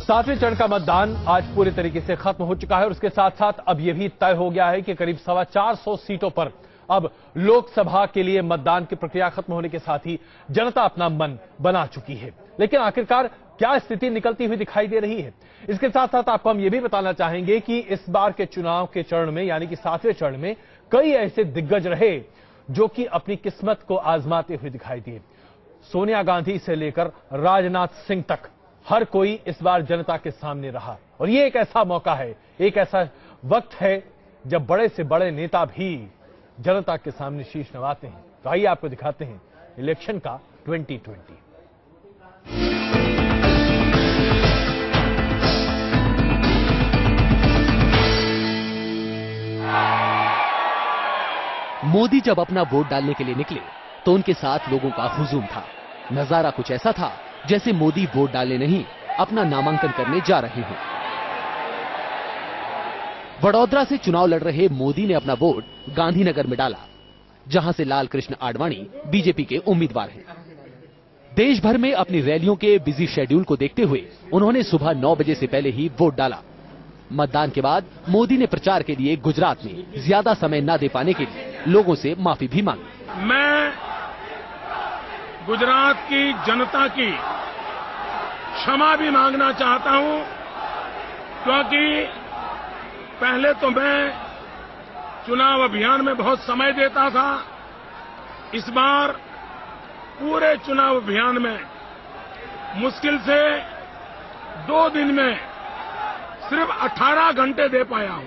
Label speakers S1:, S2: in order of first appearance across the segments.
S1: सातवें चरण का मतदान आज पूरे तरीके से खत्म हो चुका है और उसके साथ साथ अब यह भी तय हो गया है कि करीब 450 सीटों पर अब लोकसभा के लिए मतदान की प्रक्रिया खत्म होने के साथ ही जनता अपना मन बना चुकी है। लेकिन आखिरकार क्या स्थिति निकलती हुई दिखाई दे रही है, इसके साथ साथ आपको हम यह भी बताना चाहेंगे कि इस बार के चुनाव के चरण में यानी कि सातवें चरण में कई ऐसे दिग्गज रहे जो कि अपनी किस्मत को आजमाते हुए दिखाई दिए। सोनिया गांधी से लेकर राजनाथ सिंह तक हर कोई इस बार जनता के सामने रहा और ये एक ऐसा मौका है, एक ऐसा वक्त है जब बड़े से बड़े नेता भी जनता के सामने शीश नवाते हैं। तो आइए आपको दिखाते हैं इलेक्शन का 2020।
S2: मोदी जब अपना वोट डालने के लिए निकले तो उनके साथ लोगों का हुजूम था। नजारा कुछ ऐसा था जैसे मोदी वोट डालने नहीं अपना नामांकन करने जा रहे हों। वडोदरा से चुनाव लड़ रहे मोदी ने अपना वोट गांधीनगर में डाला, जहां से लाल कृष्ण आडवाणी बीजेपी के उम्मीदवार हैं। देश भर में अपनी रैलियों के बिजी शेड्यूल को देखते हुए उन्होंने सुबह 9 बजे से पहले ही वोट डाला। मतदान के बाद मोदी ने प्रचार के लिए गुजरात में ज्यादा समय न दे पाने के लिए लोगों से माफी भी मांगी।
S3: मैं गुजरात की जनता की क्षमा भी मांगना चाहता हूं, क्योंकि पहले तो मैं चुनाव अभियान में बहुत समय देता था। इस बार पूरे चुनाव अभियान में मुश्किल से 2 दिन में सिर्फ 18 घंटे दे पाया हूं।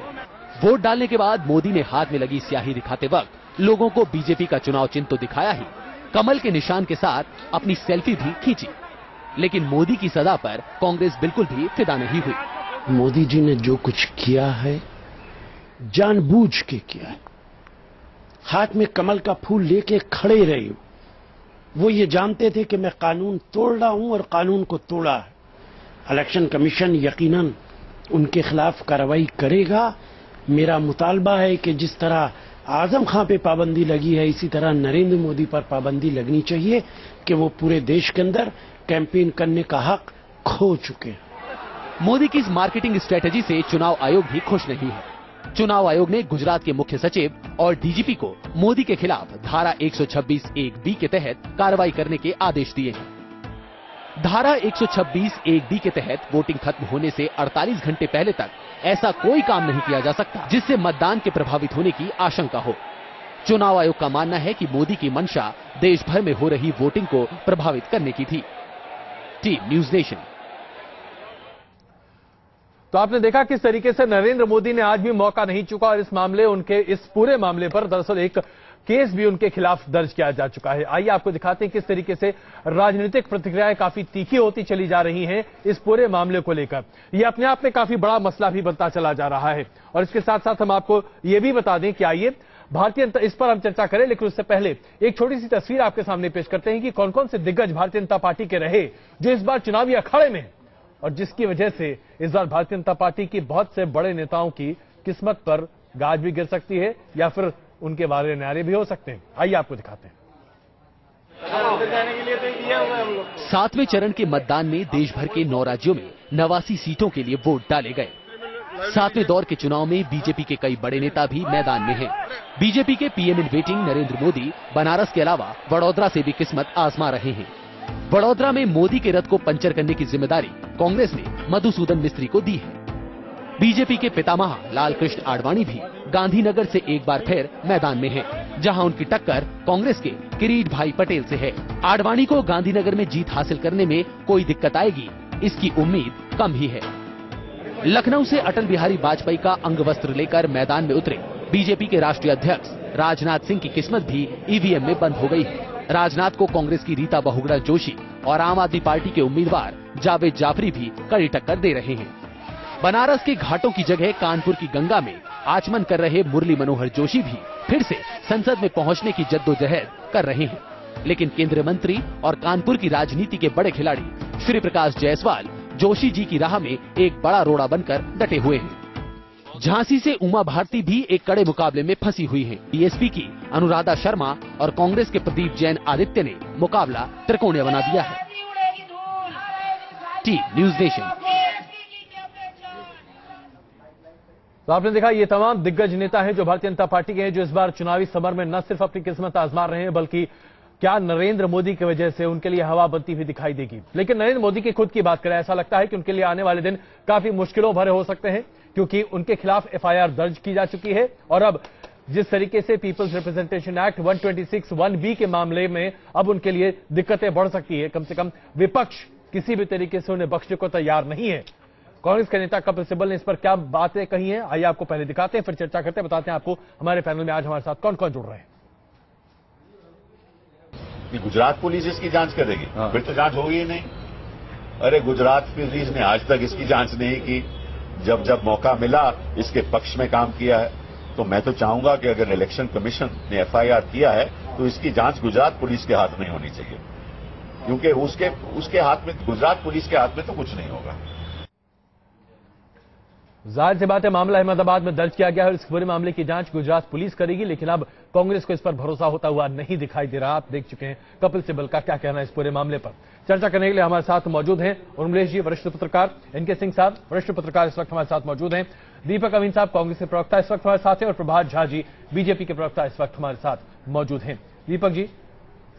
S2: वोट डालने के बाद मोदी ने हाथ में लगी स्याही दिखाते वक्त लोगों को बीजेपी का चुनाव चिन्ह तो दिखाया ही, कमल के निशान के साथ अपनी सेल्फी भी खींची। लेकिन मोदी की सदा पर कांग्रेस बिल्कुल भी फिदा नहीं हुई।
S4: मोदी जी ने जो कुछ किया है जानबूझ के किया है। हाथ में कमल का फूल लेके खड़े रहे। वो ये जानते थे कि मैं कानून तोड़ रहा हूं और कानून को तोड़ा है। इलेक्शन कमीशन यकीनन उनके खिलाफ कार्रवाई करेगा। मेरा मुतालबा है कि जिस तरह आजम खां पे पाबंदी लगी है, इसी तरह नरेंद्र मोदी पर पाबंदी लगनी चाहिए कि वो पूरे देश के अंदर कैंपेन करने का हक खो चुके हैं।
S2: मोदी की इस मार्केटिंग स्ट्रेटेजी से चुनाव आयोग भी खुश नहीं है। चुनाव आयोग ने गुजरात के मुख्य सचिव और डीजीपी को मोदी के खिलाफ धारा 126(1)(b) के तहत कार्रवाई करने के आदेश दिए हैं। धारा 126(1)(b) के तहत वोटिंग खत्म होने से 48 घंटे पहले तक ऐसा कोई काम नहीं किया जा सकता जिससे मतदान के प्रभावित होने की आशंका हो। चुनाव आयोग का मानना है कि मोदी की मंशा देश भर में हो रही वोटिंग को प्रभावित करने की थी। Team news nation.
S1: तो आपने देखा किस तरीके से नरेंद्र मोदी ने आज भी मौका नहीं चुका और इस पूरे मामले पर दरअसल एक केस भी उनके खिलाफ दर्ज किया जा चुका है। आइए आपको दिखाते हैं किस तरीके से राजनीतिक प्रतिक्रियाएं काफी तीखी होती चली जा रही हैं इस पूरे मामले को लेकर। यह अपने आप में काफी बड़ा मसला भी बनता चला जा रहा है और इसके साथ साथ हम आपको यह भी बता दें कि आइए इस पर हम चर्चा करें, लेकिन उससे पहले एक छोटी सी तस्वीर आपके सामने पेश करते हैं कि कौन कौन से दिग्गज भारतीय जनता पार्टी के रहे जो इस बार चुनावी अखाड़े में और जिसकी वजह से इस बार भारतीय जनता पार्टी की बहुत से बड़े नेताओं की किस्मत पर गाज भी गिर सकती है या फिर उनके वारे न्यारे भी हो सकते हैं। आइए आपको दिखाते हैं।
S2: सातवें चरण के मतदान में देश भर के 9 राज्यों में 89 सीटों के लिए वोट डाले गए। सातवें दौर के चुनाव में बीजेपी के कई बड़े नेता भी मैदान में हैं। बीजेपी के PM in waiting Narendra Modi Banaras के अलावा वडोदरा से भी किस्मत आजमा रहे हैं। वडोदरा में मोदी के रथ को पंचर करने की जिम्मेदारी कांग्रेस ने मधुसूदन मिस्त्री को दी है। बीजेपी के पितामह लाल कृष्ण आडवाणी भी गांधीनगर से एक बार फिर मैदान में हैं, जहां उनकी टक्कर कांग्रेस के किरीट भाई पटेल से है। आडवाणी को गांधीनगर में जीत हासिल करने में कोई दिक्कत आएगी, इसकी उम्मीद कम ही है। लखनऊ से अटल बिहारी वाजपेयी का अंग वस्त्र लेकर मैदान में उतरे बीजेपी के राष्ट्रीय अध्यक्ष राजनाथ सिंह की किस्मत भी ईवीएम में बंद हो गई है। राजनाथ को कांग्रेस की रीता बहुगुणा जोशी और आम आदमी पार्टी के उम्मीदवार जावेद जाफरी भी कड़ी टक्कर दे रहे हैं। बनारस के घाटों की जगह कानपुर की गंगा में आचमन कर रहे मुरली मनोहर जोशी भी फिर से संसद में पहुंचने की जद्दोजहद कर रहे हैं। लेकिन केंद्रीय मंत्री और कानपुर की राजनीति के बड़े खिलाड़ी श्री प्रकाश जायसवाल जोशी जी की राह में एक बड़ा रोड़ा बनकर डटे हुए हैं। झांसी से उमा भारती भी एक कड़े मुकाबले में फंसी हुई हैं। बीएसपी की अनुराधा शर्मा और कांग्रेस के प्रदीप जैन आदित्य ने मुकाबला त्रिकोणीय बना दिया है। Team news nation.
S1: तो आपने देखा ये तमाम दिग्गज नेता हैं जो भारतीय जनता पार्टी के हैं, जो इस बार चुनावी समर में न सिर्फ अपनी किस्मत आजमा रहे हैं बल्कि क्या नरेंद्र मोदी की वजह से उनके लिए हवा बनती हुई दिखाई देगी। लेकिन नरेंद्र मोदी की खुद की बात करें, ऐसा लगता है कि उनके लिए आने वाले दिन काफी मुश्किलों भरे हो सकते हैं, क्योंकि उनके खिलाफ एफआईआर दर्ज की जा चुकी है और अब जिस तरीके से पीपल्स रिप्रेजेंटेशन एक्ट 126(1)(b) के मामले में अब उनके लिए दिक्कतें बढ़ सकती है। कम से कम विपक्ष किसी भी तरीके से उन्हें बख्शने को तैयार नहीं है। कांग्रेस के नेता कपिल सिब्बल ने इस पर क्या बातें कही हैं, आइए आपको पहले दिखाते हैं, फिर चर्चा करते हैं। बताते हैं आपको हमारे पैनल में आज हमारे साथ कौन कौन जुड़ रहे हैं।
S5: गुजरात पुलिस इसकी जांच करेगी, फिर तो जांच होगी ही नहीं। अरे गुजरात पुलिस ने आज तक इसकी जांच नहीं की, जब जब मौका मिला इसके पक्ष में काम किया है। तो मैं तो चाहूंगा कि अगर इलेक्शन कमीशन ने एफआईआर किया है तो इसकी जांच गुजरात पुलिस के हाथ में होनी चाहिए, क्योंकि उसके हाथ में, गुजरात पुलिस के हाथ में तो कुछ नहीं होगा।
S1: जाहिर सी बात है, मामला अहमदाबाद में दर्ज किया गया है और इस पूरे मामले की जांच गुजरात पुलिस करेगी, लेकिन अब कांग्रेस को इस पर भरोसा होता हुआ नहीं दिखाई दे रहा। आप देख चुके हैं कपिल सिब्बल का क्या कहना है इस पूरे मामले पर। चर्चा करने के लिए हमारे साथ मौजूद हैं उर्मिलेश जी, वरिष्ठ पत्रकार, एनके सिंह साहब, वरिष्ठ पत्रकार, इस वक्त हमारे साथ मौजूद हैं, दीपक अमीन साहब, कांग्रेस के प्रवक्ता इस वक्त हमारे साथ हैं, और प्रभात झा जी, बीजेपी के प्रवक्ता इस वक्त हमारे साथ मौजूद हैं। दीपक जी,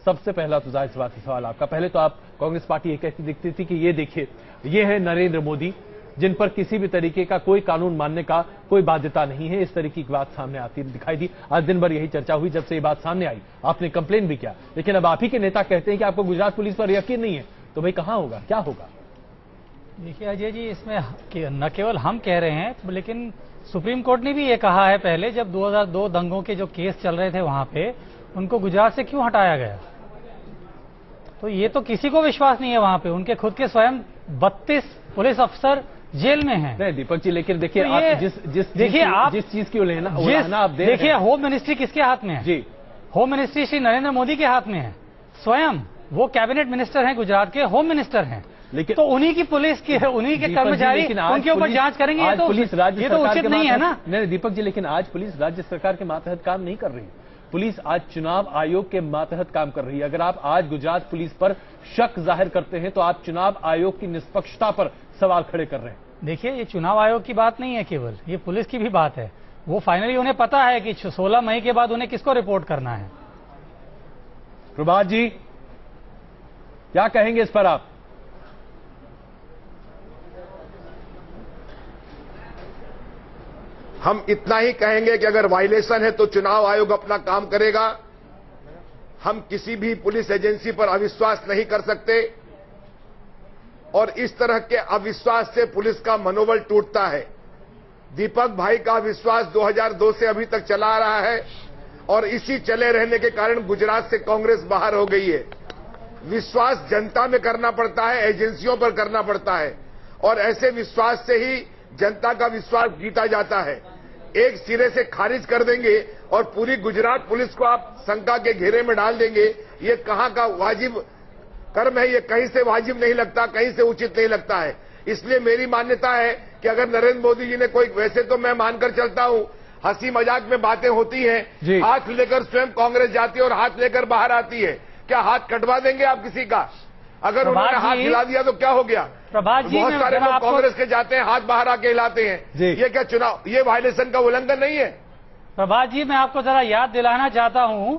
S1: सबसे पहला तो जाहिर सी बात है सवाल आपका। पहले तो आप कांग्रेस पार्टी ये कहती दिखती थी कि ये देखिए, ये है नरेंद्र मोदी जिन पर किसी भी तरीके का कोई कानून मानने का कोई बाध्यता नहीं है, इस तरीके की बात सामने आती दिखाई दी। आज दिन भर यही चर्चा हुई जब से ये बात सामने आई, आपने कंप्लेन भी किया, लेकिन अब आप ही के नेता कहते हैं कि आपको गुजरात पुलिस पर यकीन नहीं है, तो भाई कहां होगा, क्या होगा?
S6: देखिए अजय जी, इसमें न केवल हम कह रहे हैं लेकिन सुप्रीम कोर्ट ने भी ये कहा है पहले, जब 2002 दंगों के जो केस चल रहे थे वहां पे, उनको गुजरात से क्यों हटाया गया। तो ये तो किसी को विश्वास नहीं है वहां पे, उनके खुद के स्वयं 32 पुलिस अफसर जेल में हैं।
S1: नहीं दीपक जी, लेकिन देखिए
S6: तो
S1: आप जिस चीज की उल्लेखना आप
S6: देखिए, होम मिनिस्ट्री किसके हाथ में है
S1: जी?
S6: होम मिनिस्ट्री श्री नरेंद्र मोदी के हाथ में है। स्वयं वो कैबिनेट मिनिस्टर हैं, गुजरात के होम मिनिस्टर हैं, लेकिन तो उन्हीं की पुलिस की, उन्हीं के कर्मचारी उनके ऊपर जांच करेंगे। ये तो
S1: पुलिस राज्य
S6: ये तो उचित नहीं है ना।
S1: नहीं दीपक जी, लेकिन आज पुलिस राज्य सरकार के मातहत काम नहीं कर रही। पुलिस आज चुनाव आयोग के मातहत काम कर रही है। अगर आप आज गुजरात पुलिस पर शक जाहिर करते हैं तो आप चुनाव आयोग की निष्पक्षता पर सवाल खड़े कर रहे हैं।
S6: देखिए, ये चुनाव आयोग की बात नहीं है केवल, ये पुलिस की भी बात है। वो फाइनली उन्हें पता है कि 16 मई के बाद उन्हें किसको रिपोर्ट करना है।
S1: प्रभात जी, क्या कहेंगे इस पर आप?
S7: हम इतना ही कहेंगे कि अगर वायलेशन है तो चुनाव आयोग अपना काम करेगा। हम किसी भी पुलिस एजेंसी पर अविश्वास नहीं कर सकते और इस तरह के अविश्वास से पुलिस का मनोबल टूटता है। दीपक भाई का विश्वास 2002 से अभी तक चला आ रहा है और इसी चले रहने के कारण गुजरात से कांग्रेस बाहर हो गई है। विश्वास जनता में करना पड़ता है, एजेंसियों पर करना पड़ता है और ऐसे विश्वास से ही जनता का विश्वास जीता जाता है। एक सिरे से खारिज कर देंगे और पूरी गुजरात पुलिस को आप शंका के घेरे में डाल देंगे, ये कहां का वाजिब कर्म है, ये कहीं से वाजिब नहीं लगता, कहीं से उचित नहीं लगता है। इसलिए मेरी मान्यता है कि अगर नरेंद्र मोदी जी ने कोई, वैसे तो मैं मानकर चलता हूं हंसी मजाक में बातें होती हैं, हाथ लेकर स्वयं कांग्रेस जाती है और हाथ लेकर बाहर आती है। क्या हाथ कटवा देंगे आप किसी का? अगर उन्होंने हाथ हिला दिया तो क्या हो गया?
S6: प्रभात जी,
S7: बहुत सारे लोग कांग्रेस के जाते हैं, हाथ बाहर आके हिलाते हैं, ये क्या चुनाव, ये वायलेशन का उल्लंघन नहीं है?
S6: प्रभात जी, मैं आपको जरा याद दिलाना चाहता हूं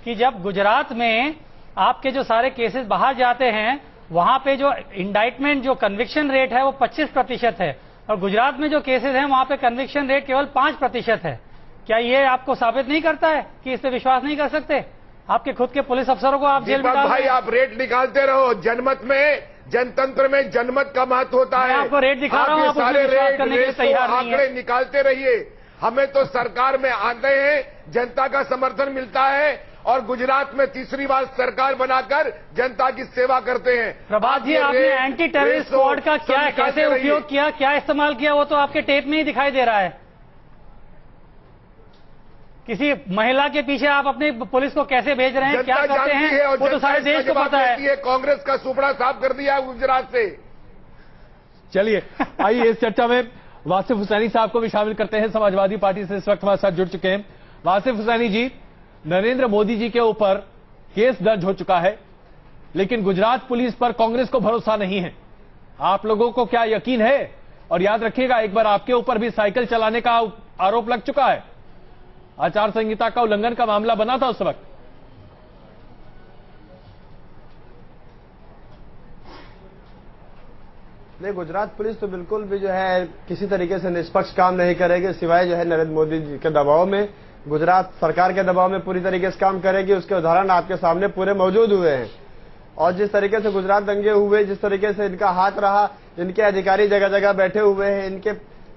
S6: कि जब गुजरात में आपके जो सारे केसेस बाहर जाते हैं, वहां पे जो इंडाइटमेंट, जो कन्विक्शन रेट है वो 25% है और गुजरात में जो केसेस हैं वहां पे कन्विक्शन रेट केवल 5% है। क्या ये आपको साबित नहीं करता है कि इस पे विश्वास नहीं कर सकते? आपके खुद के पुलिस अफसरों को आप जेल में डाल
S7: भाई, आप रेट निकालते रहो। जनमत में, जनतंत्र में जनमत का महत्व होता है।
S6: मैं आपको रेट दिखा रहा हूं, आप
S7: सारे
S6: रेट करने के लिए तैयार नहीं है।
S7: आंकड़े निकालते रहिए। हमें तो सरकार में आते हैं, जनता का समर्थन मिलता है और गुजरात में तीसरी बार सरकार बनाकर जनता की सेवा करते हैं।
S6: प्रभात जी, आपने एंटी टेररिस्ट स्क्वाड का क्या, कैसे उपयोग किया, क्या इस्तेमाल किया, वो तो आपके टेप में ही दिखाई दे रहा है। किसी महिला के पीछे आप अपनी पुलिस को कैसे भेज रहे हैं, क्या करते हैं, वो तो सारे देश को पता है।
S7: कांग्रेस का सुपड़ा साफ कर दिया गुजरात से।
S1: चलिए आइए इस चर्चा में वासिफ हुसैनी साहब को भी शामिल करते हैं, समाजवादी पार्टी से इस वक्त हमारे साथ जुड़ चुके हैं। वासिफ हुसैनी जी, नरेंद्र मोदी जी के ऊपर केस दर्ज हो चुका है, लेकिन गुजरात पुलिस पर कांग्रेस को भरोसा नहीं है। आप लोगों को क्या यकीन है? और याद रखिएगा, एक बार आपके ऊपर भी साइकिल चलाने का आरोप लग चुका है। आचार संहिता का उल्लंघन का मामला बना था उस वक्त।
S8: नहीं, गुजरात पुलिस तो बिल्कुल भी जो है किसी तरीके से निष्पक्ष काम नहीं करेगी, सिवाय जो है नरेंद्र मोदी जी के दबाव में, गुजरात सरकार के दबाव में पूरी तरीके से काम करेगी। उसके उदाहरण आपके सामने पूरे मौजूद हुए हैं। और जिस तरीके से गुजरात दंगे हुए, जिस तरीके से इनका हाथ रहा, इनके अधिकारी जगह जगह बैठे हुए हैं, इनके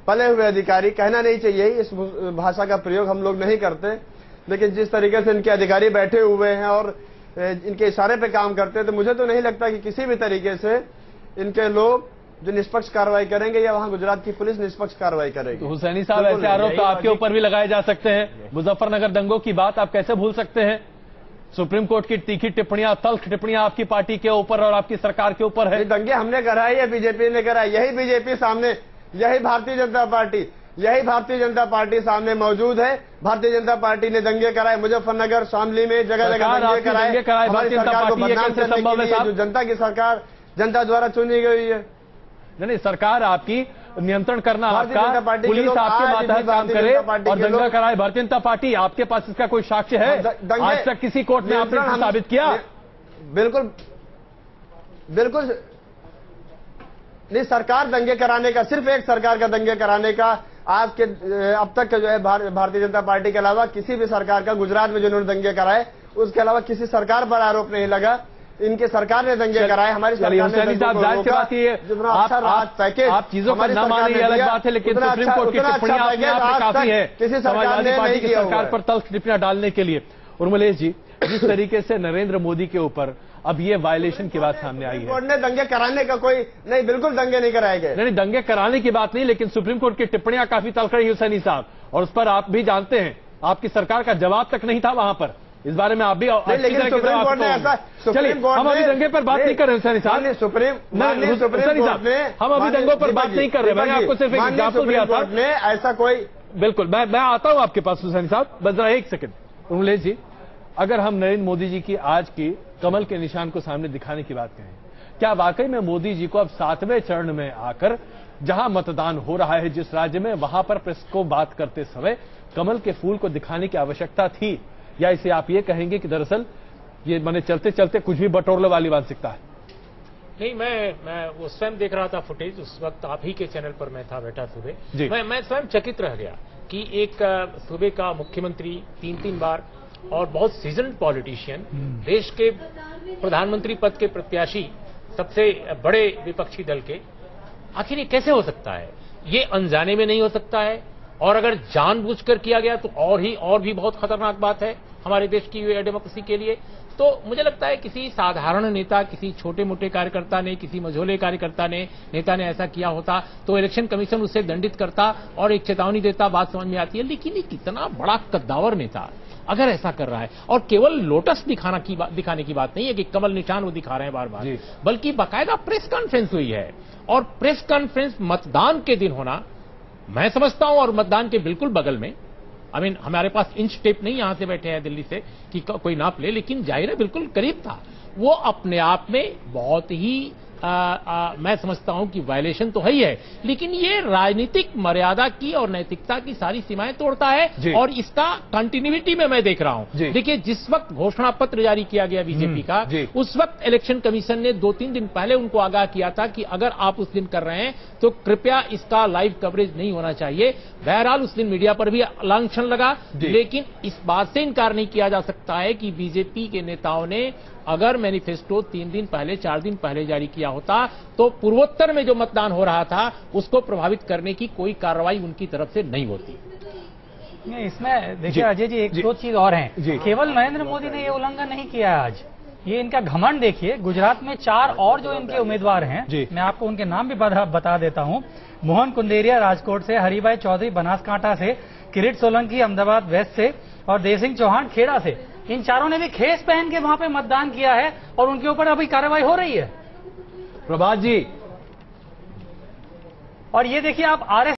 S8: पले हुए अधिकारी, कहना नहीं चाहिए इस भाषा का प्रयोग हम लोग नहीं करते, लेकिन जिस तरीके से इनके अधिकारी बैठे हुए हैं और इनके इशारे पे काम करते हैं, तो मुझे तो नहीं लगता कि किसी भी तरीके से इनके लोग जो निष्पक्ष कार्रवाई करेंगे या वहां गुजरात की पुलिस निष्पक्ष कार्रवाई करेगी।
S1: तो हुसैनी साहब, ऐसे आरोप तो आपके ऊपर भी लगाए जा सकते हैं। मुजफ्फरनगर दंगों की बात आप कैसे भूल सकते हैं? सुप्रीम कोर्ट की तीखी टिप्पणियां, तल्ख टिप्पणियां आपकी पार्टी के ऊपर और आपकी सरकार के ऊपर है।
S8: दंगे हमने कराई है, बीजेपी ने कराई। यही बीजेपी सामने, यही भारतीय जनता पार्टी सामने मौजूद है। भारतीय जनता पार्टी ने दंगे कराए मुजफ्फरनगर, शामली में, जगह जगह दंगे कराए। हमारी सरकार को बदनाम करने के लिए जो जनता की सरकार, जनता द्वारा चुनी गई है।
S1: नहीं, सरकार आपकी नियंत्रण करना आपका, पुलिस आपके मातहत काम करे और दंगा कराए भारतीय जनता पार्टी। आपके पास इसका कोई साक्ष्य है? आज तक किसी कोर्ट में आपने साबित किया?
S8: बिल्कुल नहीं। सरकार दंगे कराने का, सिर्फ एक सरकार का दंगे कराने का आपके अब तक जो है भारतीय जनता पार्टी के अलावा किसी भी सरकार का, गुजरात में जिन्होंने दंगे कराए उसके अलावा किसी सरकार पर आरोप नहीं लगा। इनके सरकार ने दंगे कराए, हमारी सरकार ने
S1: आप चीजों पर न माने ये अलग बात है, लेकिन सुप्रीम कोर्ट की टिप्पणियां अपने आप में काफी है समाजवादी पार्टी की सरकार पर तल्ख टिप्पणियां डालने के लिए। उर्मिलेश जी, जिस तरीके से नरेंद्र मोदी के ऊपर अब ये वायलेशन की बात सामने आई है,
S8: कोर्ट ने दंगे कराने का कोई नहीं, बिल्कुल दंगे नहीं कराए गए।
S1: नहीं, दंगे कराने की बात नहीं, लेकिन सुप्रीम कोर्ट की टिप्पणियां काफी तल्ख रही हुसैनी साहब, और उस पर आप भी जानते हैं आपकी सरकार का जवाब तक नहीं था वहां पर। इस बारे में आप भी
S8: लेकिन सुप्रीम कोर्ट ने ऐसा,
S1: सुप्रीम कोर्ट हम अभी दंगे पर बात नहीं कर रहे हुसैनी साहब,
S8: सुप्रीम
S1: साहब हम अभी दंगों पर बात नहीं कर रहे। मैंने आपको सिर्फ एक एग्जाम्पल दिया था।
S8: ऐसा कोई,
S1: बिल्कुल, मैं आता हूं आपके पास हुसैनी साहब, बस जरा एक सेकंड। उर्मिलेश जी, अगर हम नरेंद्र मोदी जी की आज की कमल के निशान को सामने दिखाने की बात करें, क्या वाकई में मोदी जी को अब 7वें चरण में आकर जहां मतदान हो रहा है जिस राज्य में, वहां पर प्रेस को बात करते समय कमल के फूल को दिखाने की आवश्यकता थी, या इसे आप ये कहेंगे कि दरअसल ये मैंने चलते चलते कुछ भी बटोरने वाली मानसिकता है?
S9: नहीं, मैं वो स्वयं देख रहा था फुटेज, उस वक्त आप ही के चैनल पर मैं था बैठा सुबह। मैं स्वयं चकित रह गया कि एक सूबे का मुख्यमंत्री 3 बार और बहुत सीजन्ड पॉलिटिशियन, देश के प्रधानमंत्री पद के प्रत्याशी, सबसे बड़े विपक्षी दल के, आखिर ये कैसे हो सकता है? ये अनजाने में नहीं हो सकता है, और अगर जानबूझकर किया गया तो और भी बहुत खतरनाक बात है हमारे देश की डेमोक्रेसी के लिए। तो मुझे लगता है किसी साधारण नेता, किसी छोटे मोटे कार्यकर्ता ने, किसी मझोले कार्यकर्ता ने, नेता ने ऐसा किया होता तो इलेक्शन कमीशन उसे दंडित करता और एक चेतावनी देता, बात समझ में आती है। लेकिन ये कितना बड़ा कद्दावर नेता अगर ऐसा कर रहा है, और केवल लोटस दिखाने की बात नहीं है कि कमल निशान वो दिखा रहे हैं बार बार, बल्कि बाकायदा प्रेस कॉन्फ्रेंस हुई है। और प्रेस कॉन्फ्रेंस मतदान के दिन होना, मैं समझता हूं, और मतदान के बिल्कुल बगल में, हमारे पास इंच टेप नहीं यहां से बैठे हैं दिल्ली से कि कोई नाप ले, लेकिन जाहिर है बिल्कुल करीब था। वो अपने आप में बहुत ही मैं समझता हूं कि वायलेशन तो है ही है, लेकिन ये राजनीतिक मर्यादा की और नैतिकता की सारी सीमाएं तोड़ता है, और इसका कंटिन्यूटी में मैं देख रहा हूं। देखिए, जिस वक्त घोषणा पत्र जारी किया गया बीजेपी का, उस वक्त इलेक्शन कमीशन ने 2-3 दिन पहले उनको आगाह किया था कि अगर आप उस दिन कर रहे हैं तो कृपया इसका लाइव कवरेज नहीं होना चाहिए। बहरहाल उस दिन मीडिया पर भी लांछन लगा, लेकिन इस बात से इनकार नहीं किया जा सकता है कि बीजेपी के नेताओं ने अगर मैनिफेस्टो 3 दिन पहले, 4 दिन पहले जारी किया होता तो पूर्वोत्तर में जो मतदान हो रहा था उसको प्रभावित करने की कोई कार्रवाई उनकी तरफ से नहीं होती।
S6: इसमें देखिए अजय जी, एक दो चीज और है। केवल नरेंद्र मोदी ने ये उल्लंघन नहीं किया है आज, ये इनका घमंड देखिए। गुजरात में 4 और जो इनके उम्मीदवार हैं, मैं आपको उनके नाम भी बता देता हूं। मोहन कुंदेरिया राजकोट से, हरिभाई चौधरी बनासकांठा से, किरीट सोलंकी अहमदाबाद वेस्ट से और देव सिंह चौहान खेड़ा से। इन चारों ने भी खेस पहन के वहां पे मतदान किया है और उनके ऊपर अभी कार्रवाई हो रही है।
S1: प्रभात जी,
S6: और ये देखिए आप